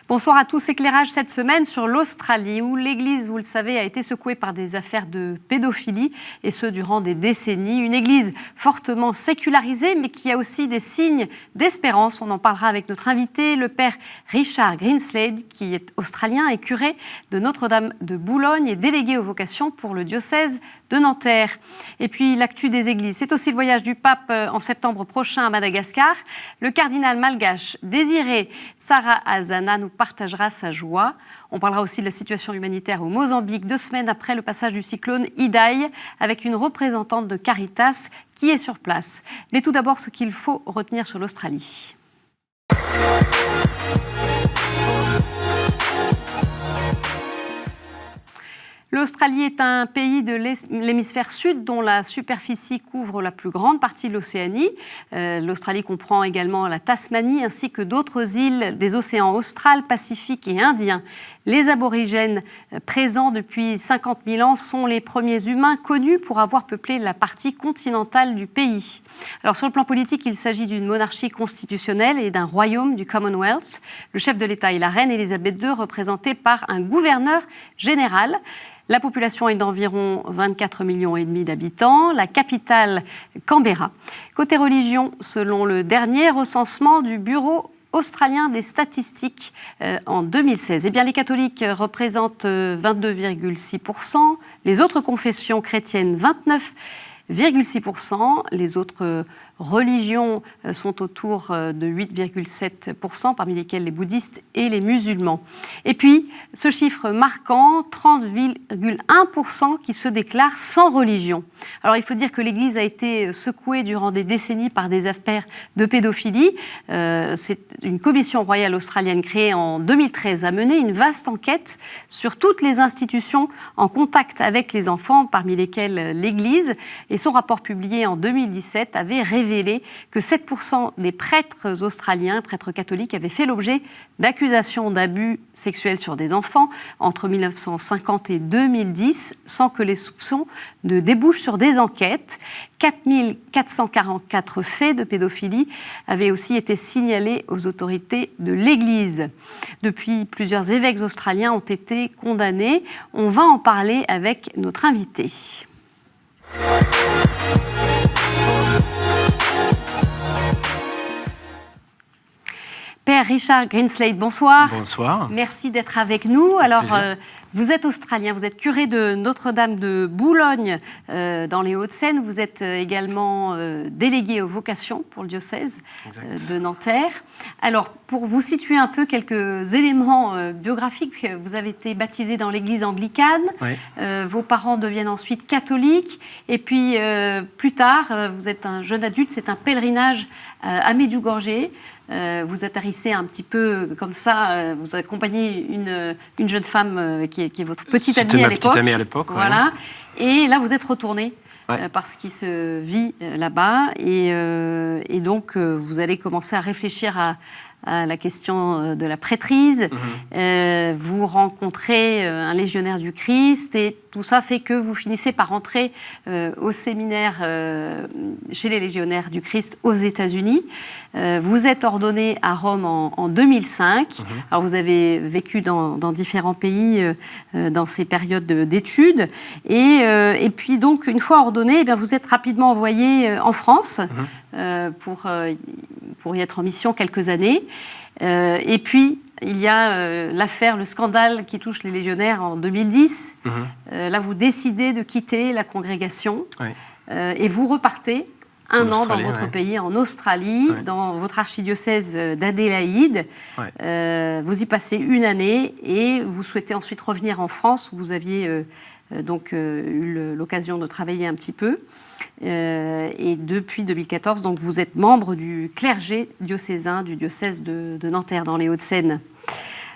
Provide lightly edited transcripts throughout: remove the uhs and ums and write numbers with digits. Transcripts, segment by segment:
Bonsoir à tous. Éclairage cette semaine sur l'Australie, où l'Église, vous le savez, a été secouée par des affaires de pédophilie, et ce durant des décennies. Une Église fortement sécularisée, mais qui a aussi des signes d'espérance. On en parlera avec notre invité, le père Richard Greenslade, qui est australien et curé de Notre-Dame de Boulogne et délégué aux vocations pour le diocèse de Nanterre. Et puis l'actu des églises, c'est aussi le voyage du pape en septembre prochain à Madagascar. Le cardinal malgache Désiré Tsara-Azana nous partagera sa joie. On parlera aussi de la situation humanitaire au Mozambique, 2 semaines après le passage du cyclone Idai, avec une représentante de Caritas qui est sur place. Mais tout d'abord, ce qu'il faut retenir sur l'Australie. L'Australie est un pays de l'hémisphère sud dont la superficie couvre la plus grande partie de l'Océanie. L'Australie comprend également la Tasmanie ainsi que d'autres îles des océans austral, Pacifique et Indien. Les aborigènes présents depuis 50 000 ans sont les premiers humains connus pour avoir peuplé la partie continentale du pays. Alors sur le plan politique, il s'agit d'une monarchie constitutionnelle et d'un royaume du Commonwealth. Le chef de l'État est la reine Elisabeth II, représentée par un gouverneur général. La population est d'environ 24,5 millions d'habitants, la capitale Canberra. Côté religion, selon le dernier recensement du Bureau australien des statistiques en 2016, eh bien, les catholiques représentent 22,6%, les autres confessions chrétiennes 29,6%, les autres religions sont autour de 8,7%, parmi lesquels les bouddhistes et les musulmans. Et puis, ce chiffre marquant, 30,1% qui se déclarent sans religion. Alors, il faut dire que l'Église a été secouée durant des décennies par des affaires de pédophilie. C'est une commission royale australienne créée en 2013 a mené une vaste enquête sur toutes les institutions en contact avec les enfants, parmi lesquelles l'Église. Et son rapport publié en 2017 avait révélé que 7% des prêtres australiens, prêtres catholiques, avaient fait l'objet d'accusations d'abus sexuels sur des enfants entre 1950 et 2010, sans que les soupçons ne débouchent sur des enquêtes. 4444 faits de pédophilie avaient aussi été signalés aux autorités de l'Église. Depuis, plusieurs évêques australiens ont été condamnés. On va en parler avec notre invité. Père Richard Greenslade, bonsoir. Bonsoir. Merci d'être avec nous. Alors, vous êtes australien, vous êtes curé de Notre-Dame de Boulogne dans les Hauts-de-Seine. Vous êtes également délégué aux vocations pour le diocèse de Nanterre. Alors, pour vous situer un peu quelques éléments biographiques, vous avez été baptisé dans l'église anglicane. Oui. Vos parents deviennent ensuite catholiques. Et puis, plus tard, vous êtes un jeune adulte, c'est un pèlerinage à Medjugorje. Vous atterrissez un petit peu comme ça, vous accompagnez une jeune femme qui est votre petite amie à l'époque. Petite amie à l'époque, voilà. Ouais. Et là, vous êtes retourné parce qu'il se vit là-bas. Et donc, vous allez commencer à réfléchir à la question de la prêtrise. Vous rencontrez un légionnaire du Christ et tout ça fait que vous finissez par entrer au séminaire chez les légionnaires du Christ aux États-Unis. Vous êtes ordonné à Rome en 2005. Alors vous avez vécu dans différents pays dans ces périodes d'études. Et puis donc, une fois ordonné, eh bien, vous êtes rapidement envoyé en France pour y être en mission quelques années. Et puis, il y a l'affaire, le scandale qui touche les légionnaires en 2010. Là, vous décidez de quitter la congrégation et vous repartez un an dans votre pays, en Australie, dans votre archidiocèse d'Adélaïde. Vous y passez 1 année et vous souhaitez ensuite revenir en France où vous aviez donc eu l'occasion de travailler un petit peu. Et depuis 2014, donc, vous êtes membre du clergé diocésain du diocèse de Nanterre, dans les Hauts-de-Seine.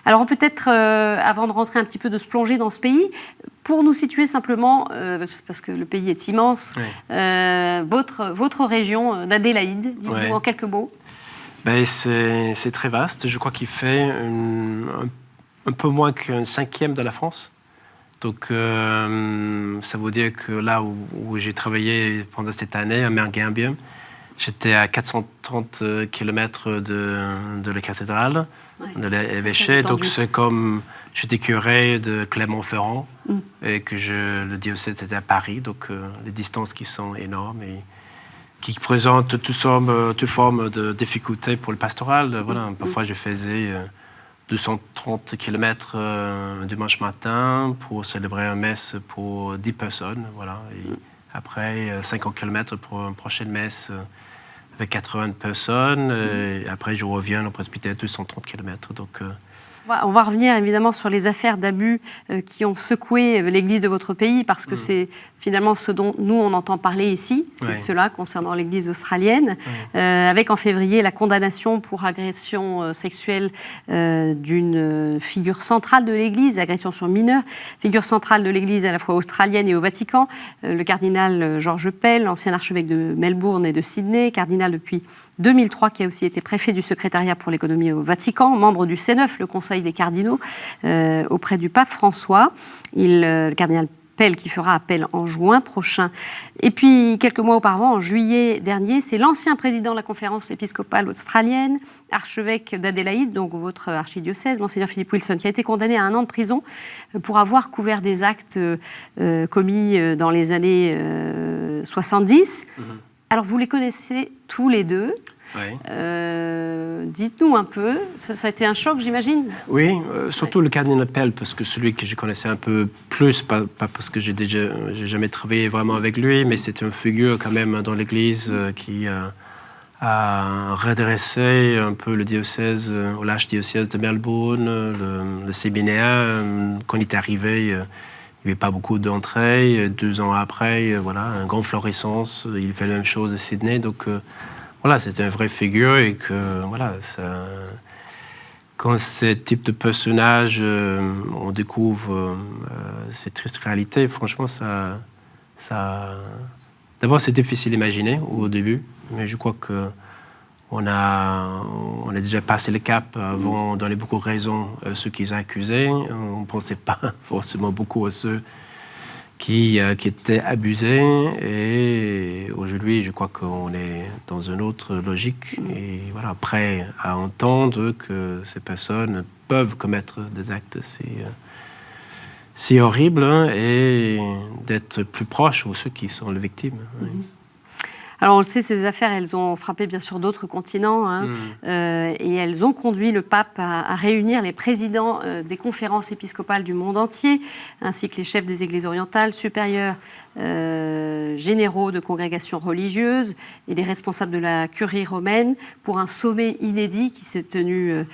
Alors peut-être, avant de rentrer un petit peu, de se plonger dans ce pays, pour nous situer simplement, parce que le pays est immense, votre région d'Adélaïde, dites-nous en quelques mots. C'est très vaste. Je crois qu'il fait un peu moins qu'un 5e de la France. Donc, ça veut dire que là où j'ai travaillé pendant cette année, à Mergambien, J'étais à 430 km de la cathédrale, de l'évêché. Donc c'est comme j'étais curé de Clermont-Ferrand et que le diocèse était à Paris. Donc les distances qui sont énormes et qui présentent toute forme de difficultés pour le pastoral. Voilà, parfois je faisais 230 km dimanche matin pour célébrer une messe pour 10 personnes. Voilà. Et après, 50 km pour une prochaine messe avec 80 personnes. Et après, je reviens au presbytère 230 km. Donc, on va revenir évidemment sur les affaires d'abus qui ont secoué l'Église de votre pays, parce que c'est finalement ce dont nous on entend parler ici, c'est de cela concernant l'Église australienne, avec en février la condamnation pour agression sexuelle d'une figure centrale de l'Église, agression sur mineur, figure centrale de l'Église à la fois australienne et au Vatican, le cardinal Georges Pell, ancien archevêque de Melbourne et de Sydney, cardinal depuis 2003, qui a aussi été préfet du secrétariat pour l'économie au Vatican, membre du C9, le Conseil des cardinaux, auprès du pape François. Le cardinal Pell qui fera appel en juin prochain. Et puis, quelques mois auparavant, en juillet dernier, c'est l'ancien président de la conférence épiscopale australienne, archevêque d'Adélaïde, donc votre archidiocèse, monseigneur Philip Wilson, qui a été condamné à 1 an de prison pour avoir couvert des actes commis dans les années 70. Alors, vous les connaissez tous les deux. Dites-nous un peu, ça a été un choc, j'imagine? Oui, surtout le cardinal Pell, parce que celui que je connaissais un peu plus, pas parce que j'ai jamais travaillé vraiment avec lui, mais c'était une figure quand même dans l'Église qui a redressé un peu le diocèse, l'archidiocèse de Melbourne, le séminaire. Quand il est arrivé, il n'y avait pas beaucoup d'entrées. 2 ans après, voilà, une grande florissance. Il fait la même chose à Sydney, donc voilà, c'était une vraie figure et que voilà, quand ce type de personnage, on découvre cette triste réalité, franchement, d'abord c'est difficile d'imaginer au début, mais je crois que on a déjà passé le cap avant, donné beaucoup de raisons à ceux qui ont accusé. On ne pensait pas forcément beaucoup à ceux qui étaient abusés, et aujourd'hui je crois qu'on est dans une autre logique et voilà, prêt à entendre que ces personnes peuvent commettre des actes si horribles et d'être plus proches de ceux qui sont les victimes. Alors on le sait, ces affaires, elles ont frappé bien sûr d'autres continents et elles ont conduit le pape à réunir les présidents des conférences épiscopales du monde entier, ainsi que les chefs des églises orientales, supérieurs, généraux de congrégations religieuses et des responsables de la curie romaine pour un sommet inédit qui s'est tenu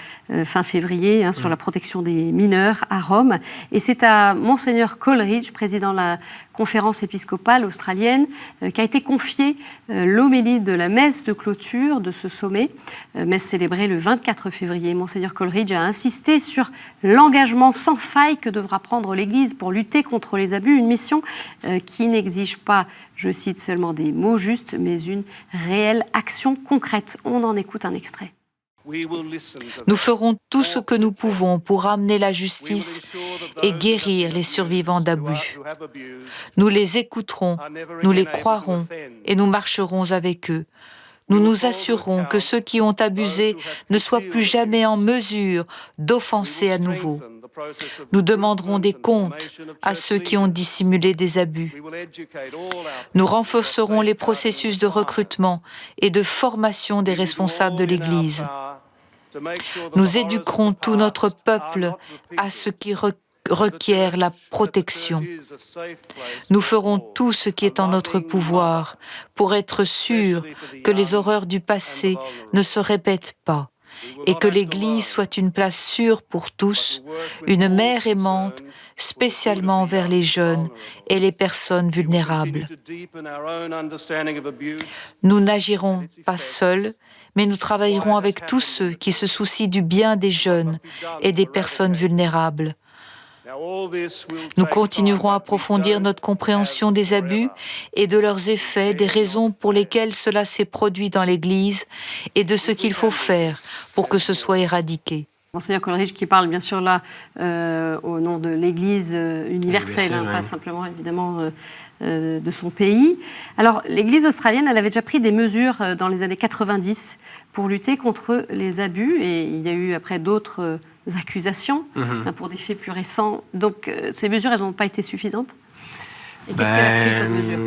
fin février sur la protection des mineurs à Rome. Et c'est à monseigneur Coleridge, président de la conférence épiscopale australienne, qu'a été confiée l'homélie de la messe de clôture de ce sommet, messe célébrée le 24 février. Monseigneur Coleridge a insisté sur l'engagement sans faille que devra prendre l'Église pour lutter contre les abus, une mission qui n'exige pas, je cite, seulement des mots justes, mais une réelle action concrète. On en écoute un extrait. Nous ferons tout ce que nous pouvons pour amener la justice et guérir les survivants d'abus. Nous les écouterons, nous les croirons et nous marcherons avec eux. Nous nous assurerons que ceux qui ont abusé ne soient plus jamais en mesure d'offenser à nouveau. Nous demanderons des comptes à ceux qui ont dissimulé des abus. Nous renforcerons les processus de recrutement et de formation des responsables de l'Église. Nous éduquerons tout notre peuple à ce qui requiert la protection. Nous ferons tout ce qui est en notre pouvoir pour être sûrs que les horreurs du passé ne se répètent pas et que l'Église soit une place sûre pour tous, une mère aimante, spécialement envers les jeunes et les personnes vulnérables. Nous n'agirons pas seuls, mais nous travaillerons avec tous ceux qui se soucient du bien des jeunes et des personnes vulnérables. Nous continuerons à approfondir notre compréhension des abus et de leurs effets, des raisons pour lesquelles cela s'est produit dans l'Église et de ce qu'il faut faire pour que ce soit éradiqué. Monseigneur Coleridge qui parle bien sûr là au nom de l'Église universelle, pas simplement évidemment de son pays. Alors l'Église australienne, elle avait déjà pris des mesures dans les années 90 pour lutter contre les abus, et il y a eu après d'autres accusations pour des faits plus récents. Donc ces mesures, elles n'ont pas été suffisantes? Et qu'est-ce qu'elle a pris comme mesure?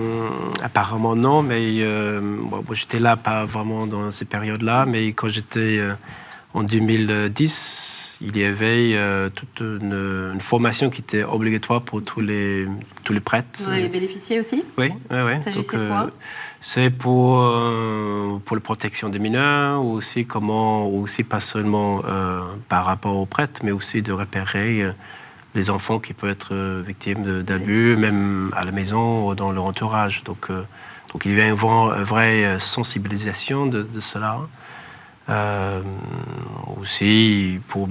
Apparemment non, mais moi j'étais là pas vraiment dans ces périodes-là, mais quand j'étais en 2010, il y avait toute une formation qui était obligatoire pour tous les prêtres. Vous en avez bénéficié aussi? Oui. Il s'agissait de quoi? C'est pour la protection des mineurs, aussi pas seulement par rapport aux prêtres, mais aussi de repérer les enfants qui peuvent être victimes d'abus, même à la maison ou dans leur entourage. Donc il y avait une vraie sensibilisation de cela. Aussi, pour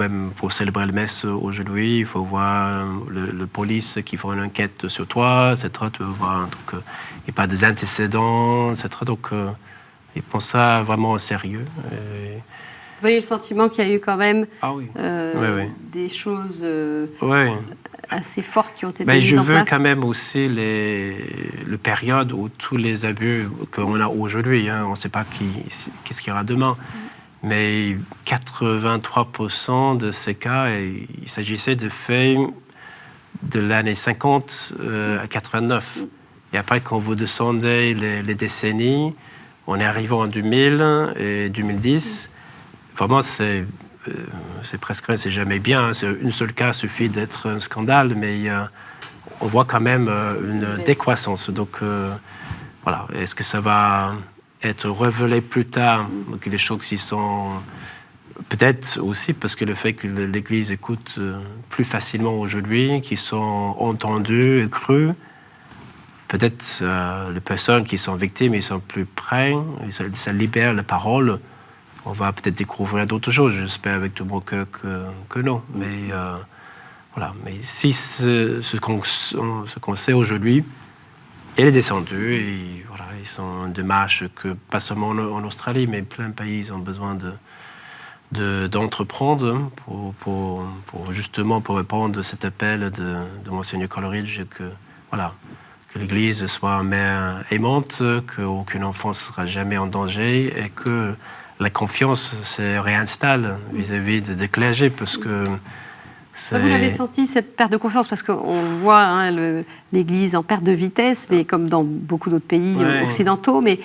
célébrer le messe aujourd'hui, il faut voir le police qui font une enquête sur toi, etc. Tu veux voir, donc, il n'y a pas des antécédents, etc. Donc, ils prennent ça vraiment au sérieux. Vous avez le sentiment qu'il y a eu quand même des choses assez fortes qui ont été mises en place? Je veux quand même aussi le période où tous les abus qu'on a aujourd'hui, on ne sait pas qu'est-ce qu'il y aura demain. Mais 83% de ces cas, il s'agissait de faits de l'année 50 à 89. Et après, quand vous descendez les décennies, on est arrivé en 2000 et 2010. Vraiment, c'est presque, c'est jamais bien. Un seul cas suffit d'être un scandale, mais on voit quand même une décroissance. Donc, voilà. Est-ce que ça va être révélé plus tard, que les choses y sont... Peut-être aussi parce que le fait que l'Église écoute plus facilement aujourd'hui, qu'ils sont entendus et crus, peut-être les personnes qui sont victimes, ils sont plus près, ça libère la parole. On va peut-être découvrir d'autres choses, j'espère avec tout mon cœur que non. Mais voilà. Mais si ce qu'on sait aujourd'hui, elle est descendue et voilà, ils sont en démarche que pas seulement en Australie, mais plein de pays ils ont besoin d'entreprendre pour justement pour répondre à cet appel de Monseigneur Coleridge que l'Église soit une mère aimante, qu'aucun enfant ne sera jamais en danger et que la confiance se réinstalle vis-à-vis des clergés, parce que vous l'avez senti, cette perte de confiance, parce qu'on voit l'Église en perte de vitesse, mais comme dans beaucoup d'autres pays occidentaux. Mais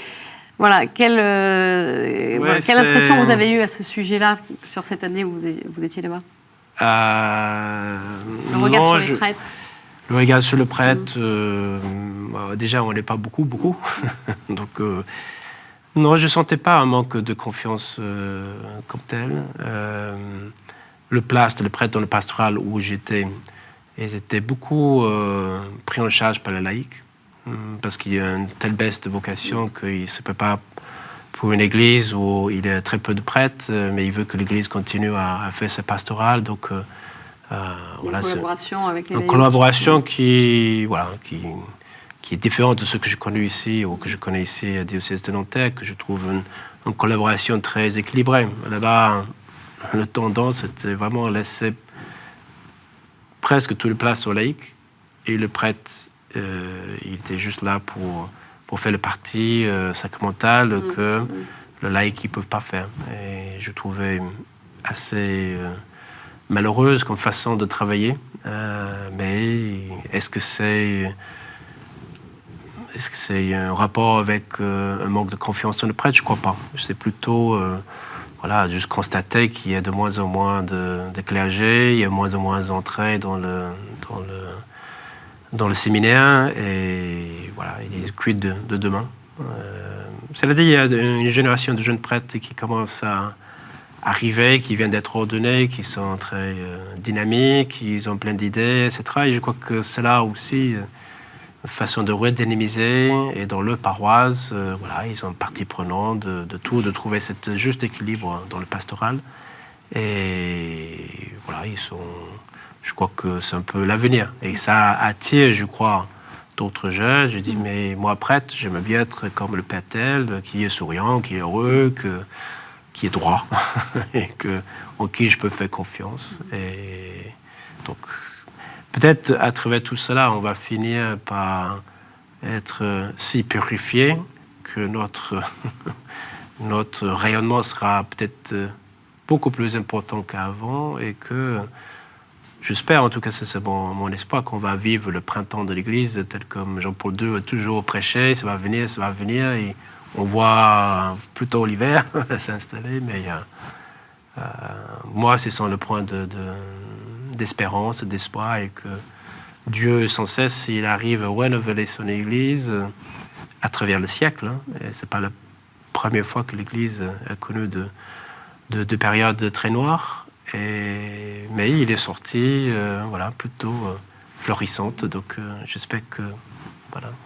voilà, quelle impression vous avez eue à ce sujet-là, sur cette année où vous étiez là-bas? Le regard sur les prêtres. Le regard sur le prêtre, déjà, on n'est pas beaucoup. Donc, non, je ne sentais pas un manque de confiance comme tel. Le prêtre dans le pastoral où j'étais, ils étaient beaucoup pris en charge par les laïcs, parce qu'il y a une telle baisse de vocation qu'il ne se peut pas pour une église où il y a très peu de prêtres, mais il veut que l'église continue à faire sa pastorale. Donc, une collaboration avec les laïcs. Une collaboration qui est différente de ce que je connais ici, ou que je connais ici à Diocèse de Nanterre, que je trouve une collaboration très équilibrée. Là-bas, la tendance était vraiment laisser presque toute la place aux laïcs, et le prêtre, il était juste là pour faire le parti sacramental que le laïc ne peut pas faire. Et je trouvais assez malheureuse comme façon de travailler, mais est-ce que c'est un rapport avec un manque de confiance dans le prêtre? Je ne crois pas. C'est plutôt juste constater qu'il y a de moins en moins de clergés, il y a de moins en moins d'entrées dans le séminaire, et voilà, il est quid de demain. Cela dit, il y a une génération de jeunes prêtres qui commencent à arriver, qui viennent d'être ordonnés, qui sont très dynamiques, ils ont plein d'idées, etc. Et je crois que c'est là aussi une façon de redynamiser, et dans leur paroisse, ils sont partie prenante de tout, de trouver cet juste équilibre dans le pastoral. Et voilà, je crois que c'est un peu l'avenir. Et ça attire, je crois, d'autres jeunes. Je dis, mais moi, prêtre, j'aimerais bien être comme le père tel, qui est souriant, qui est heureux, qui est droit et en qui je peux faire confiance. Et donc, peut-être à travers tout cela, on va finir par être si purifié que notre rayonnement sera peut-être beaucoup plus important qu'avant et que j'espère, en tout cas c'est mon espoir, qu'on va vivre le printemps de l'Église tel comme Jean-Paul II a toujours prêché, ça va venir et on voit plutôt l'hiver s'installer, mais moi c'est sans le point d'espérance, d'espoir et que Dieu sans cesse, il arrive à renouveler son Église à travers le siècle. Et c'est pas la première fois que l'Église a connu de périodes très noires. Mais il est sorti, plutôt florissante. Donc j'espère que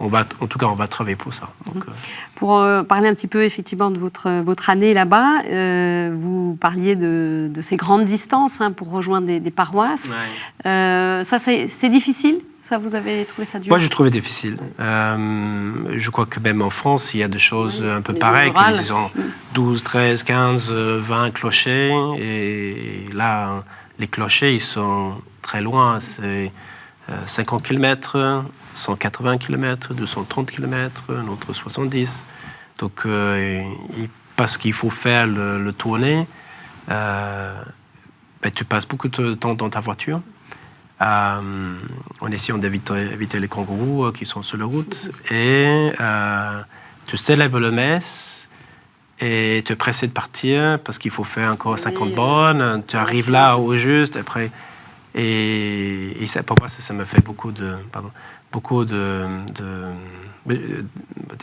on va travailler pour ça. Donc, Pour parler un petit peu effectivement de votre année là-bas, vous parliez de ces grandes distances pour rejoindre des paroisses. Ouais. Ça, c'est difficile? Ça, vous avez trouvé ça dur? Moi, j'ai trouvé difficile. Je crois que même en France, il y a des choses un peu pareilles. Ils ont 12, 13, 15, 20 clochers. Et là, les clochers, ils sont très loin. C'est 50 km, 180 km, 230 km, un autre 70. Donc, parce qu'il faut faire le tournée, tu passes beaucoup de temps dans ta voiture. En essayant d'éviter les kangourous qui sont sur la route. Et tu célèbres le messe et tu es pressé de partir parce qu'il faut faire encore 50 bornes. Tu arrives là au juste après. Et ça, pour moi, ça me fait beaucoup de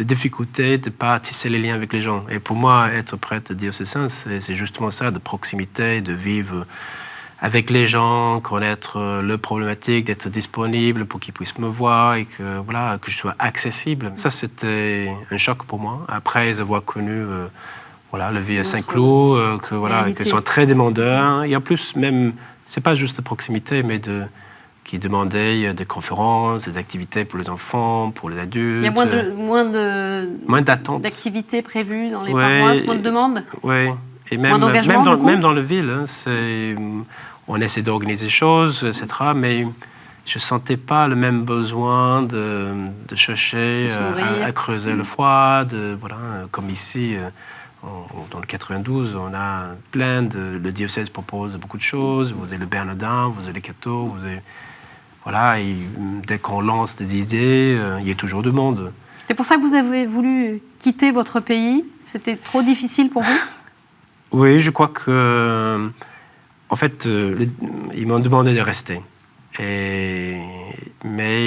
difficultés de ne pas tisser les liens avec les gens. Et pour moi, être prêtre diocésain, c'est justement ça, de proximité, de vivre avec les gens, connaître le problématique, d'être disponible pour qu'ils puissent me voir et que je sois accessible. Ça, c'était un choc pour moi. Après avoir connu le vie à Saint-Cloud, qu'ils sont très demandeurs. Et en plus, même, c'est pas juste de proximité, mais qui demandaient des conférences, des activités pour les enfants, pour les adultes. Il y a moins d'attentes. D'activités prévues dans les paroisses, moins de demandes. Oui. Et même dans la ville, on essaie d'organiser des choses, etc. Mais je ne sentais pas le même besoin de chercher à creuser le foie. Comme ici, dans le 92, on a le diocèse propose beaucoup de choses. Vous avez le Bernardin, vous avez les cathos, et dès qu'on lance des idées, il y a toujours du monde. C'est pour ça que vous avez voulu quitter votre pays? C'était trop difficile pour vous? Oui, je crois que, en fait, ils m'ont demandé de rester. Mais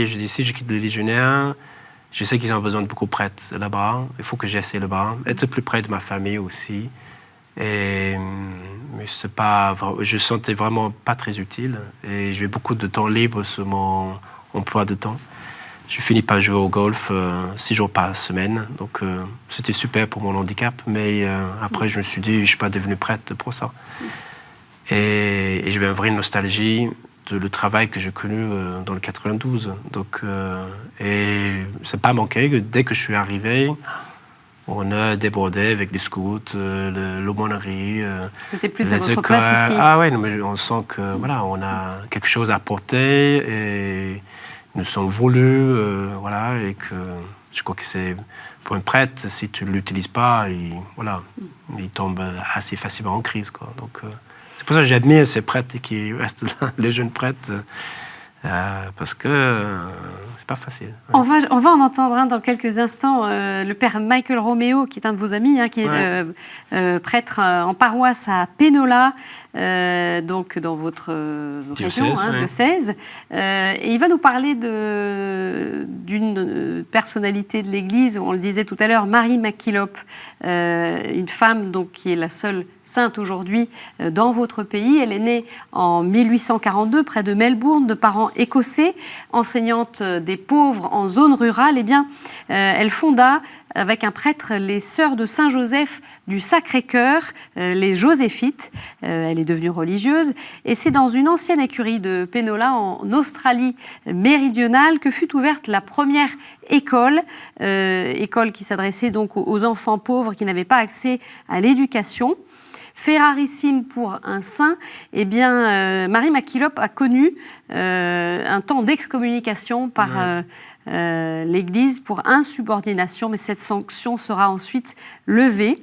je dis, si je quitte les légionnaires, je sais qu'ils ont besoin de beaucoup de prêtres là-bas. Il faut que j'essaie là-bas, être plus près de ma famille aussi. Mais je sentais vraiment pas très utile. Et j'ai beaucoup de temps libre sur mon emploi de temps. Je finis par jouer au golf 6 jours par semaine. Donc, c'était super pour mon handicap. Mais après, je me suis dit, je ne suis pas devenu prêtre pour ça. Et j'avais une vraie nostalgie de le travail que j'ai connu dans le 92. Donc, et ça n'a pas manqué. Dès que je suis arrivé, on a débordé avec les scouts, l'aumônerie. C'était plus à votre place ici. Ah oui, mais on sent que on a quelque chose à apporter et nous sommes voulus, et que je crois que c'est pour un prêtre, si tu ne l'utilises pas, il tombe assez facilement en crise, quoi. Donc, c'est pour ça que j'admire ces prêtres qui restent là, les jeunes prêtres, parce que c'est pas facile. On va en entendre un dans quelques instants, le père Michael Romeo, qui est un de vos amis, qui est prêtre en paroisse à Pénola, donc dans votre région, diocèse. Et il va nous parler d'une personnalité de l'Église, on le disait tout à l'heure, Mary MacKillop, une femme donc, qui est la seule sainte aujourd'hui dans votre pays. Elle est née en 1842 près de Melbourne, de parents écossais, enseignante des pauvres en zone rurale. Elle fonda avec un prêtre les Sœurs de Saint-Joseph du Sacré-Cœur, les Joséphites. Elle est devenue religieuse et c'est dans une ancienne écurie de Penola en Australie méridionale que fut ouverte la première école qui s'adressait donc aux enfants pauvres qui n'avaient pas accès à l'éducation. Fait rarissime pour un saint, eh bien, Mary MacKillop a connu un temps d'excommunication par l'Église pour insubordination, mais cette sanction sera ensuite levée.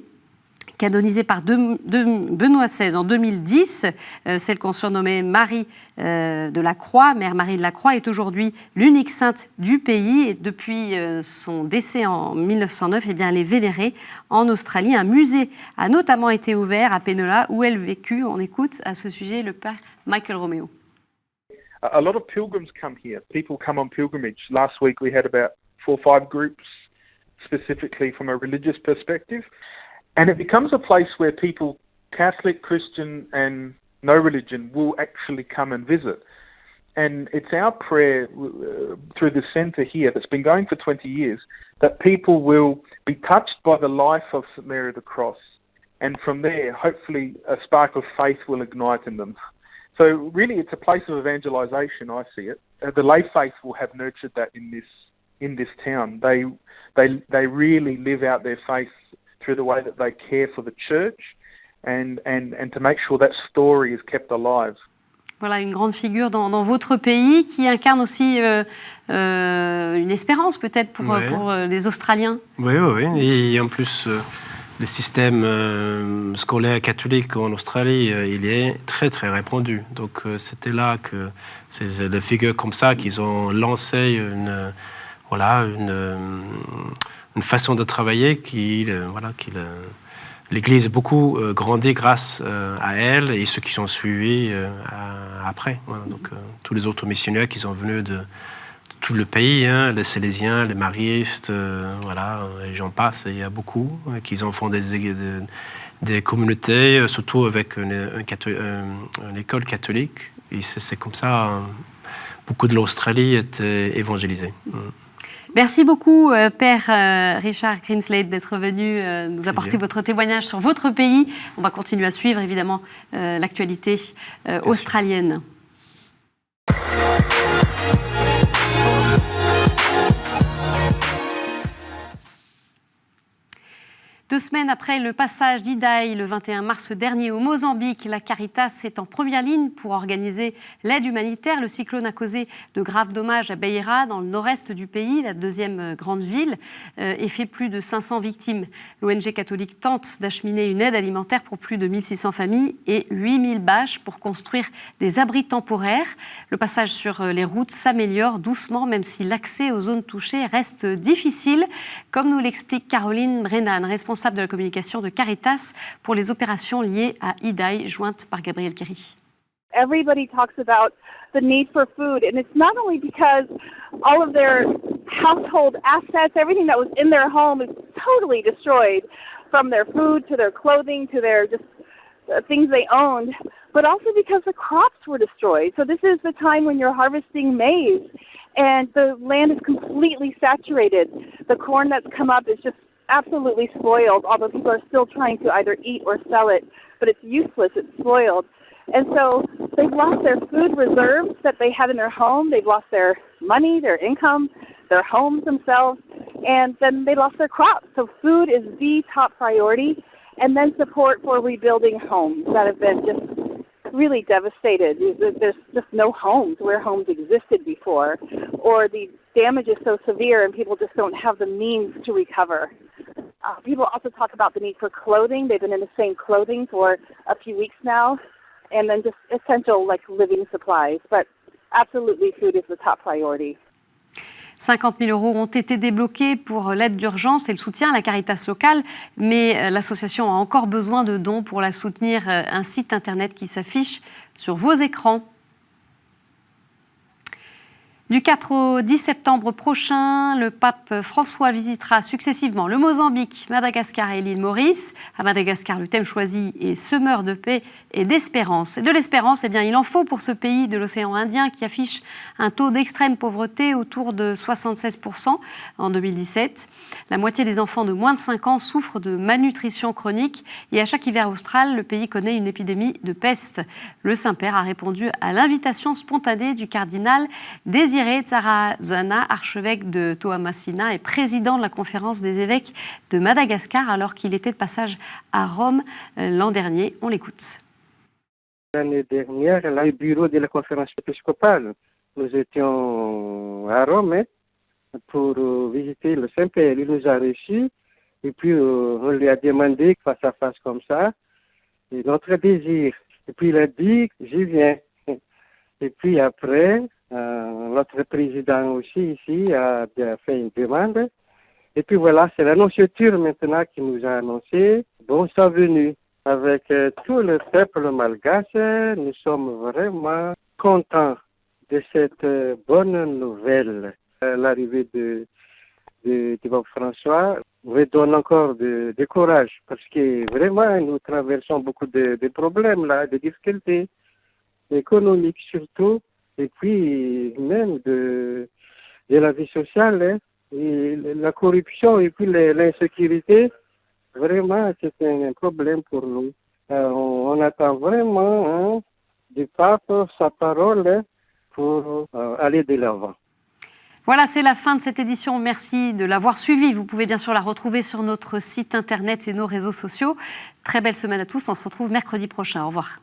Canonisée par Benoît XVI en 2010, celle qu'on surnommait Marie de la Croix, Mère Marie de la Croix, est aujourd'hui l'unique sainte du pays. Et depuis son décès en 1909, eh bien, elle est vénérée en Australie. Un musée a notamment été ouvert à Penola où elle vécut. On écoute à ce sujet le père Michael Romeo. A lot of pilgrims come here. People come on pilgrimage. Last week we had about 4 or 5 groups specifically from a religious perspective. And it becomes a place where people, Catholic, Christian and no religion, will actually come and visit. And it's our prayer through the centre here that's been going for 20 years that people will be touched by the life of St Mary of the Cross. And from there, hopefully a spark of faith will ignite in them. So really it's a place of evangelisation, I see it. The lay faithful have nurtured that in this town. They really live out their faith through the way that they care for the church and to make sure that story is kept alive. Voilà, une grande figure dans votre pays qui incarne aussi une espérance peut-être pour les Australiens. Oui. Et en plus, le système scolaire catholique en Australie, il est très très répandu. Donc c'était là que c'est des figures comme ça qu'ils ont lancé une façon de travailler l'Église a beaucoup grandi grâce à elle et ceux qui sont suivis après. Voilà, donc tous les autres missionnaires qui sont venus de tout le pays, les Salésiens, les Maristes, et j'en passe, il y a beaucoup qui ont fondé des communautés, surtout avec une école catholique. Et c'est comme ça, beaucoup de l'Australie est évangélisée. Merci beaucoup, Père Richard Greenslade, d'être venu nous apporter votre témoignage sur votre pays. On va continuer à suivre, évidemment, l'actualité australienne. Deux semaines après le passage d'Idai, le 21 mars dernier au Mozambique, la Caritas est en première ligne pour organiser l'aide humanitaire. Le cyclone a causé de graves dommages à Beira, dans le nord-est du pays, la deuxième grande ville, et fait plus de 500 victimes. L'ONG catholique tente d'acheminer une aide alimentaire pour plus de 1600 familles et 8000 bâches pour construire des abris temporaires. Le passage sur les routes s'améliore doucement, même si l'accès aux zones touchées reste difficile, comme nous l'explique Caroline Brennan, responsable de la communication de Caritas pour les opérations liées à Idai, jointe par Gabriel Kerry. Everybody talks about the need for food, and it's not only because all of their household assets, everything that was in their home is totally destroyed, from their food to their clothing to their just things they owned, but also because the crops were destroyed. So this is the time when you're harvesting maize and the land is completely saturated. The corn that's come up is just absolutely spoiled, although people are still trying to either eat or sell it, but it's useless, it's spoiled. And so they've lost their food reserves that they had in their home, they've lost their money, their income, their homes themselves, and then they lost their crops. So food is the top priority, and then support for rebuilding homes that have been just really devastated. There's just no homes where homes existed before, or the damage is so severe and people just don't have the means to recover. People also talk about the need for clothing. They've been in the same clothing for a few weeks now, and then just essential like living supplies. But absolutely, food is the top priority. 50 000 € ont été débloqués pour l'aide d'urgence et le soutien à la Caritas locale, mais l'association a encore besoin de dons pour la soutenir. Un site internet qui s'affiche sur vos écrans. Du 4 au 10 septembre prochain, le pape François visitera successivement le Mozambique, Madagascar et l'île Maurice. À Madagascar, le thème choisi est semeur de paix et d'espérance. Et de l'espérance, eh bien, il en faut pour ce pays de l'océan Indien qui affiche un taux d'extrême pauvreté autour de 76% en 2017. La moitié des enfants de moins de 5 ans souffrent de malnutrition chronique et à chaque hiver austral, le pays connaît une épidémie de peste. Le Saint-Père a répondu à l'invitation spontanée du cardinal Désiré Tsarazana, archevêque de Toamasina et président de la conférence des évêques de Madagascar, alors qu'il était de passage à Rome l'an dernier. On l'écoute. L'année dernière, à le bureau de la conférence épiscopale, nous étions à Rome pour visiter le Saint-Père. Il nous a reçus et puis on lui a demandé face à face comme ça notre désir. Et puis il a dit « j'y viens ». Et puis après, notre président aussi ici a fait une demande. Et puis voilà, c'est l'annonciature maintenant qui nous a annoncé bon sa venue. Avec tout le peuple malgache, nous sommes vraiment contents de cette bonne nouvelle. L'arrivée de Pape François nous donne encore de courage parce que vraiment nous traversons beaucoup de problèmes là, de difficultés économiques surtout. Et puis même de la vie sociale, hein, et la corruption et puis l'insécurité, vraiment c'est un problème pour nous. On attend vraiment du pape sa parole pour aller de l'avant. Voilà, c'est la fin de cette édition. Merci de l'avoir suivie. Vous pouvez bien sûr la retrouver sur notre site internet et nos réseaux sociaux. Très belle semaine à tous. On se retrouve mercredi prochain. Au revoir.